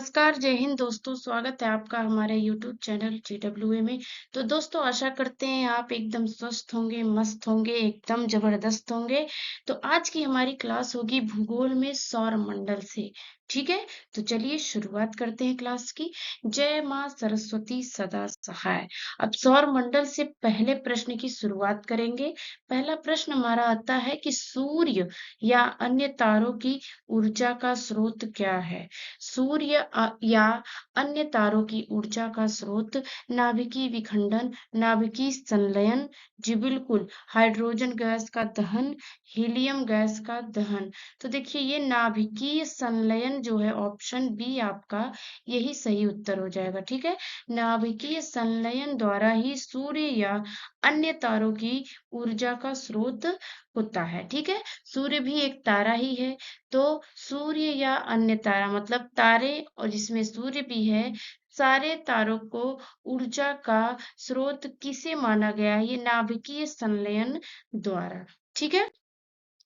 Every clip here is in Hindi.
नमस्कार, जय हिंद दोस्तों। स्वागत है आपका हमारे यूट्यूब चैनल GWA में। तो दोस्तों आशा करते हैं आप एकदम स्वस्थ होंगे, मस्त होंगे, एकदम जबरदस्त होंगे। तो आज की हमारी क्लास होगी भूगोल में सौर मंडल से। ठीक है, तो चलिए शुरुआत करते हैं क्लास की। जय माँ सरस्वती सदा सहाय। अब सौर मंडल से पहले प्रश्न की शुरुआत करेंगे। पहला प्रश्न हमारा आता है कि सूर्य या अन्य तारों की ऊर्जा का स्रोत क्या है? सूर्य या अन्य तारों की ऊर्जा का स्रोत नाभिकीय विखंडन, नाभिकीय संलयन, जी बिल्कुल, हाइड्रोजन गैस का दहन, हीलियम गैस का दहन। तो देखिए ये नाभिकीय संलयन जो है ऑप्शन बी आपका यही सही उत्तर हो जाएगा। ठीक है, नाभिकीय संलयन द्वारा ही सूर्य या अन्य तारों की ऊर्जा का स्रोत होता है। ठीक है, सूर्य भी एक तारा ही है, तो सूर्य या अन्य तारा मतलब तारे और जिसमें सूर्य भी है, सारे तारों को ऊर्जा का स्रोत किसे माना गया है? ये नाभिकीय संलयन द्वारा। ठीक है,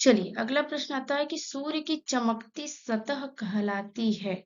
चलिए अगला प्रश्न आता है कि सूर्य की चमकती सतह कहलाती है।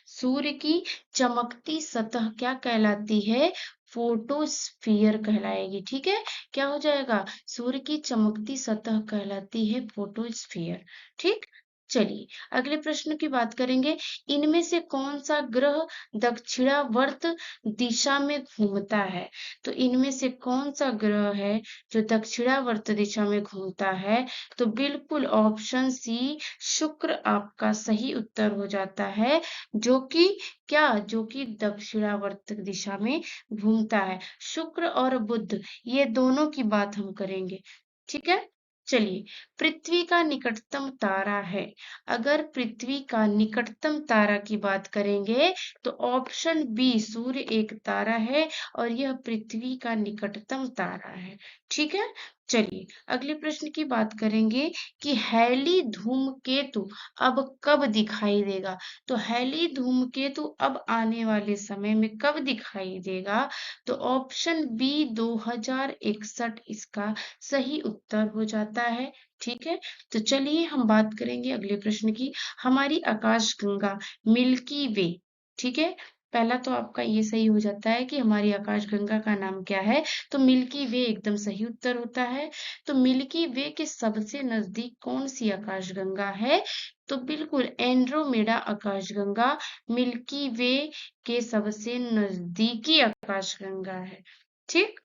सूर्य की चमकती सतह क्या कहलाती है? फोटोस्फीयर कहलाएगी। ठीक है, क्या हो जाएगा? सूर्य की चमकती सतह कहलाती है फोटोस्फीयर। ठीक, चलिए अगले प्रश्न की बात करेंगे। इनमें से कौन सा ग्रह दक्षिणावर्त दिशा में घूमता है? तो इनमें से कौन सा ग्रह है जो दक्षिणावर्त दिशा में घूमता है? तो बिल्कुल ऑप्शन सी शुक्र आपका सही उत्तर हो जाता है, जो कि क्या, जो कि दक्षिणावर्त दिशा में घूमता है। शुक्र और बुध ये दोनों की बात हम करेंगे। ठीक है, चलिए पृथ्वी का निकटतम तारा है। अगर पृथ्वी का निकटतम तारा की बात करेंगे तो ऑप्शन बी सूर्य एक तारा है और यह पृथ्वी का निकटतम तारा है। ठीक है, चलिए अगले प्रश्न की बात करेंगे कि हैली धूमकेतु अब कब दिखाई देगा? तो हैली धूमकेतु अब आने वाले समय में कब दिखाई देगा? तो ऑप्शन बी 2061 इसका सही उत्तर हो जाता है। ठीक है, तो चलिए हम बात करेंगे अगले प्रश्न की। हमारी आकाशगंगा मिल्की वे, ठीक है, पहला तो आपका ये सही हो जाता है कि हमारी आकाशगंगा का नाम क्या है? तो मिल्की वे एकदम सही उत्तर होता है। तो मिल्की वे के सबसे नजदीक कौन सी आकाशगंगा है? तो बिल्कुल एंड्रोमेडा आकाशगंगा मिल्की वे के सबसे नजदीकी आकाशगंगा है। ठीक,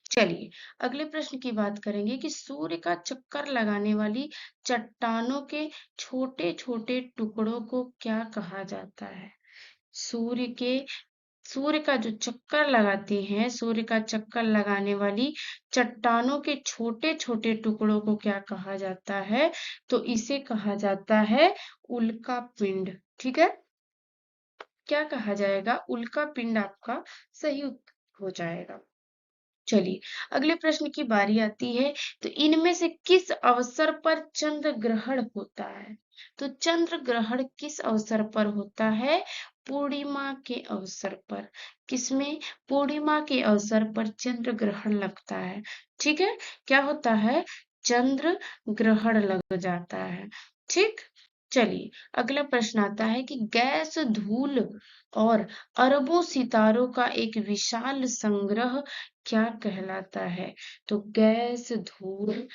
चलिए अगले प्रश्न की बात करेंगे कि सूर्य का चक्कर लगाने वाली चट्टानों के छोटे छोटे टुकड़ों को क्या कहा जाता है? सूर्य के सूर्य का जो चक्कर लगाती हैं, सूर्य का चक्कर लगाने वाली चट्टानों के छोटे छोटे टुकड़ों को क्या कहा जाता है? तो इसे कहा जाता है उल्का पिंड। ठीक है, क्या कहा जाएगा? उल्का पिंड आपका सही उत्तर हो जाएगा। चलिए अगले प्रश्न की बारी आती है। तो इनमें से किस अवसर पर चंद्र ग्रहण होता है? तो चंद्र ग्रहण किस अवसर पर होता है? पूर्णिमा के अवसर पर। किसमें? पूर्णिमा के अवसर पर चंद्र ग्रहण लगता है। ठीक है, क्या होता है? चंद्र ग्रहण लग जाता है। ठीक, चलिए अगला प्रश्न आता है कि गैस धूल और अरबों सितारों का एक विशाल संग्रह क्या कहलाता है? तो गैस धूल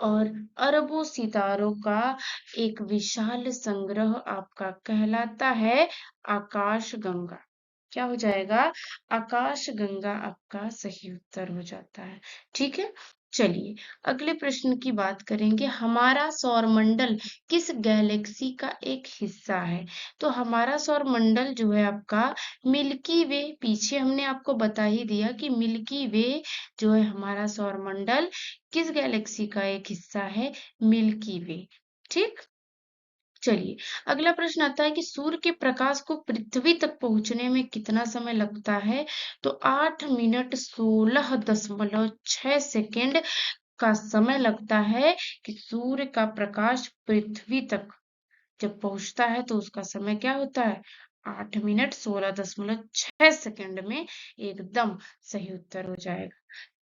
और अरबों सितारों का एक विशाल संग्रह आपका कहलाता है आकाशगंगा। क्या हो जाएगा? आकाशगंगा आपका सही उत्तर हो जाता है। ठीक है, चलिए अगले प्रश्न की बात करेंगे। हमारा सौरमंडल किस गैलेक्सी का एक हिस्सा है? तो हमारा सौरमंडल जो है आपका मिल्की वे, पीछे हमने आपको बता ही दिया कि मिल्की वे जो है हमारा सौरमंडल किस गैलेक्सी का एक हिस्सा है? मिल्की वे। ठीक, चलिए अगला प्रश्न आता है कि सूर्य के प्रकाश को पृथ्वी तक पहुंचने में कितना समय लगता है? तो 8 मिनट 16.6 सेकेंड का समय लगता है कि सूर्य का प्रकाश पृथ्वी तक जब पहुंचता है तो उसका समय क्या होता है? 8 मिनट 16.6 सेकंड में एकदम सही उत्तर हो जाएगा।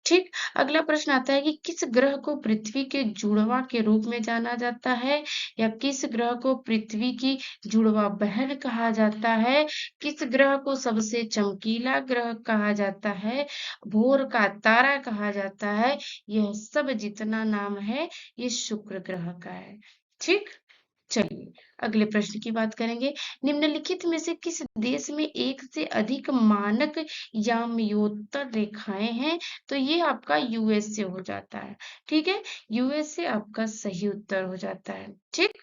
ठीक। अगला प्रश्न आता है कि किस ग्रह को पृथ्वी के जुड़वा के रूप में जाना जाता है, या किस ग्रह को पृथ्वी की जुड़वा बहन कहा जाता है, किस ग्रह को सबसे चमकीला ग्रह कहा जाता है, भोर का तारा कहा जाता है। यह सब जितना नाम है ये शुक्र ग्रह का है। ठीक। चलिए अगले प्रश्न की बात करेंगे। निम्नलिखित में से किस देश में एक से अधिक मानक याम्योत्तर रेखाएं हैं? तो ये आपका यूएसए हो जाता है। ठीक है, यूएसए आपका सही उत्तर हो जाता है। ठीक।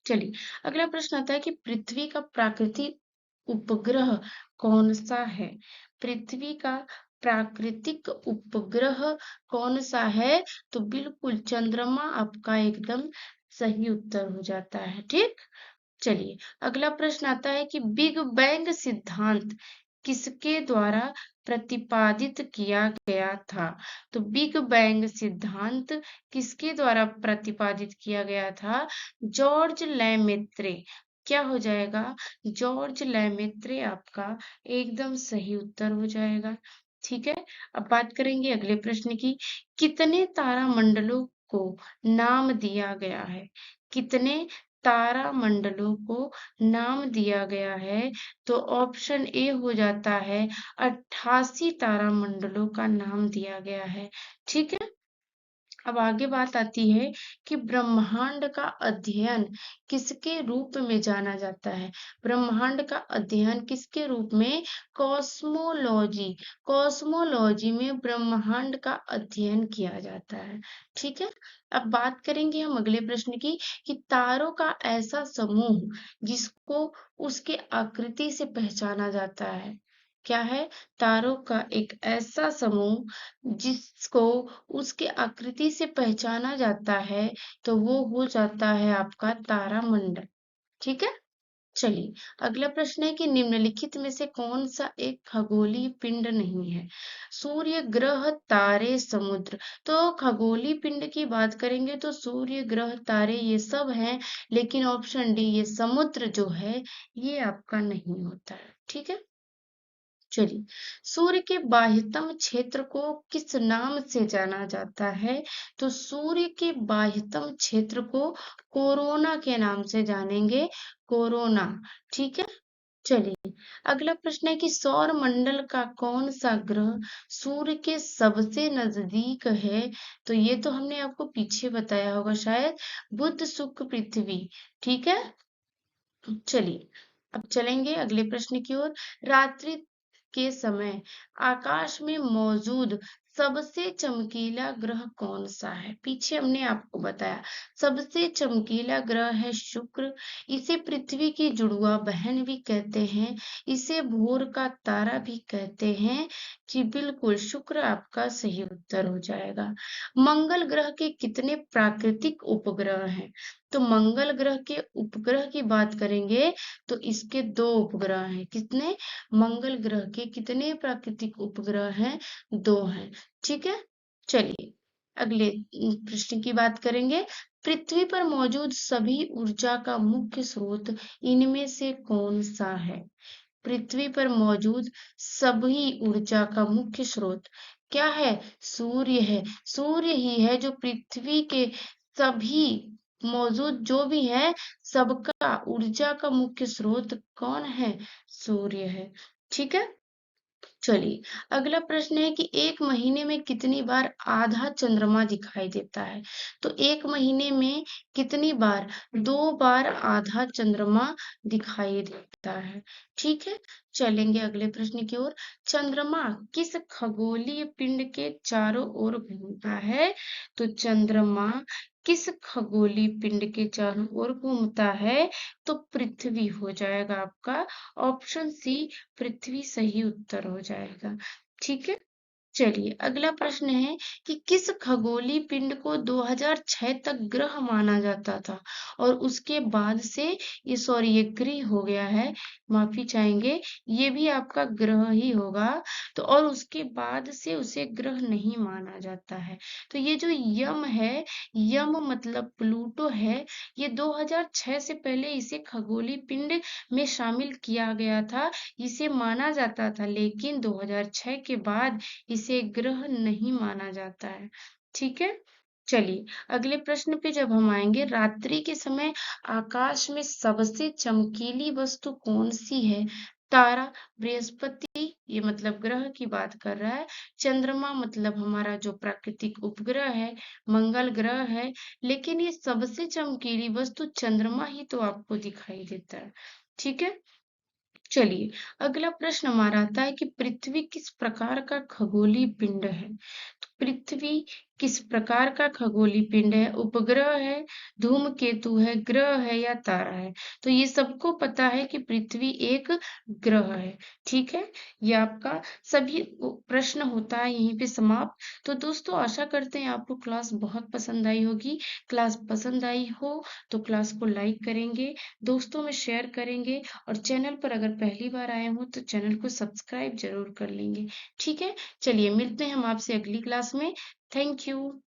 चलिए अगला प्रश्न आता है कि पृथ्वी का प्राकृतिक उपग्रह कौन सा है? पृथ्वी का प्राकृतिक उपग्रह कौन सा है? तो बिल्कुल चंद्रमा आपका एकदम सही उत्तर हो जाता है। ठीक। चलिए अगला प्रश्न आता है कि बिग बैंग सिद्धांत किसके द्वारा प्रतिपादित किया गया था? तो बिग बैंग सिद्धांत किसके द्वारा प्रतिपादित किया गया था? जॉर्ज लैमेत्रे। क्या हो जाएगा? जॉर्ज लैमेत्रे आपका एकदम सही उत्तर हो जाएगा। ठीक है। अब बात करेंगे अगले प्रश्न की। कितने तारामंडलों को नाम दिया गया है? कितने तारामंडलों को नाम दिया गया है? तो ऑप्शन ए हो जाता है 88 तारामंडलों का नाम दिया गया है। ठीक है। अब आगे बात आती है कि ब्रह्मांड का अध्ययन किसके रूप में जाना जाता है? ब्रह्मांड का अध्ययन किसके रूप में? कॉस्मोलॉजी। कॉस्मोलॉजी में ब्रह्मांड का अध्ययन किया जाता है। ठीक है। अब बात करेंगे हम अगले प्रश्न की कि तारों का ऐसा समूह जिसको उसके आकृति से पहचाना जाता है, क्या है? तारों का एक ऐसा समूह जिसको उसके आकृति से पहचाना जाता है, तो वो हो जाता है आपका तारामंडल। ठीक है। चलिए अगला प्रश्न है कि निम्नलिखित में से कौन सा एक खगोलीय पिंड नहीं है? सूर्य, ग्रह, तारे, समुद्र। तो खगोलीय पिंड की बात करेंगे तो सूर्य, ग्रह, तारे ये सब हैं, लेकिन ऑप्शन डी ये समुद्र जो है ये आपका नहीं होता है। ठीक है। चलिए सूर्य के बाह्यतम क्षेत्र को किस नाम से जाना जाता है? तो सूर्य के बाह्यतम क्षेत्र को कोरोना के नाम से जानेंगे। कोरोना। ठीक है। चलिए अगला प्रश्न है कि सौर मंडल का कौन सा ग्रह सूर्य के सबसे नजदीक है? तो ये तो हमने आपको पीछे बताया होगा शायद। बुध, शुक्र, पृथ्वी। ठीक है। चलिए अब चलेंगे अगले प्रश्न की ओर। रात्रि के समय आकाश में मौजूद सबसे चमकीला ग्रह कौन सा है? पीछे हमने आपको बताया सबसे चमकीला ग्रह है शुक्र। इसे पृथ्वी की जुड़वा बहन भी कहते हैं, इसे भोर का तारा भी कहते हैं। जी बिल्कुल शुक्र आपका सही उत्तर हो जाएगा। मंगल ग्रह के कितने प्राकृतिक उपग्रह हैं? तो मंगल ग्रह के उपग्रह की बात करेंगे तो इसके 2 उपग्रह हैं। कितने? मंगल ग्रह के कितने प्राकृतिक उपग्रह हैं? 2 हैं। ठीक है। चलिए अगले प्रश्न की बात करेंगे। पृथ्वी पर मौजूद सभी ऊर्जा का मुख्य स्रोत इनमें से कौन सा है? पृथ्वी पर मौजूद सभी ऊर्जा का मुख्य स्रोत क्या है? सूर्य है। सूर्य ही है जो पृथ्वी के सभी मौजूद जो भी है सबका ऊर्जा का मुख्य स्रोत कौन है? सूर्य है। ठीक है। चलिए अगला प्रश्न है कि एक महीने में कितनी बार आधा चंद्रमा दिखाई देता है? तो एक महीने में कितनी बार? 2 बार आधा चंद्रमा दिखाई देता है। ठीक है। चलेंगे अगले प्रश्न की ओर। चंद्रमा किस खगोलीय पिंड के चारों ओर घूमता है? तो चंद्रमा किस खगोलीय पिंड के चारों ओर घूमता है? तो पृथ्वी हो जाएगा आपका। ऑप्शन सी पृथ्वी सही उत्तर हो जाएगा। ठीक है। चलिए अगला प्रश्न है कि किस खगोलीय पिंड को 2006 तक ग्रह माना जाता था और उसके बाद से ये ग्रह हो गया है, माफी चाहेंगे, ये भी आपका ग्रह ही होगा। तो और उसके बाद से उसे ग्रह नहीं माना जाता है। तो ये जो यम है, यम मतलब प्लूटो है, ये 2006 से पहले इसे खगोलीय पिंड में शामिल किया गया था, इसे माना जाता था, लेकिन 2006 के बाद इसे ग्रह नहीं माना जाता है। ठीक है। चलिए अगले प्रश्न पे जब हम आएंगे, रात्रि के समय आकाश में सबसे चमकीली वस्तु कौन सी है? तारा, बृहस्पति ये मतलब ग्रह की बात कर रहा है, चंद्रमा मतलब हमारा जो प्राकृतिक उपग्रह है, मंगल ग्रह है, लेकिन ये सबसे चमकीली वस्तु चंद्रमा ही तो आपको दिखाई देता है। ठीक है। चलिए अगला प्रश्न हमारा आता है कि पृथ्वी किस प्रकार का खगोलीय पिंड है? तो पृथ्वी किस प्रकार का खगोलीय पिंड है? उपग्रह है, धूमकेतु है, ग्रह है या तारा है? तो ये सबको पता है कि पृथ्वी एक ग्रह है। ठीक है। ये आपका सभी प्रश्न होता है यहीं पे समाप्त। तो दोस्तों आशा करते हैं आपको क्लास बहुत पसंद आई होगी। क्लास पसंद आई हो तो क्लास को लाइक करेंगे, दोस्तों में शेयर करेंगे और चैनल पर अगर पहली बार आए हो तो चैनल को सब्सक्राइब जरूर कर लेंगे। ठीक है। चलिए मिलते हैं हम आपसे अगली क्लास में। Thank you.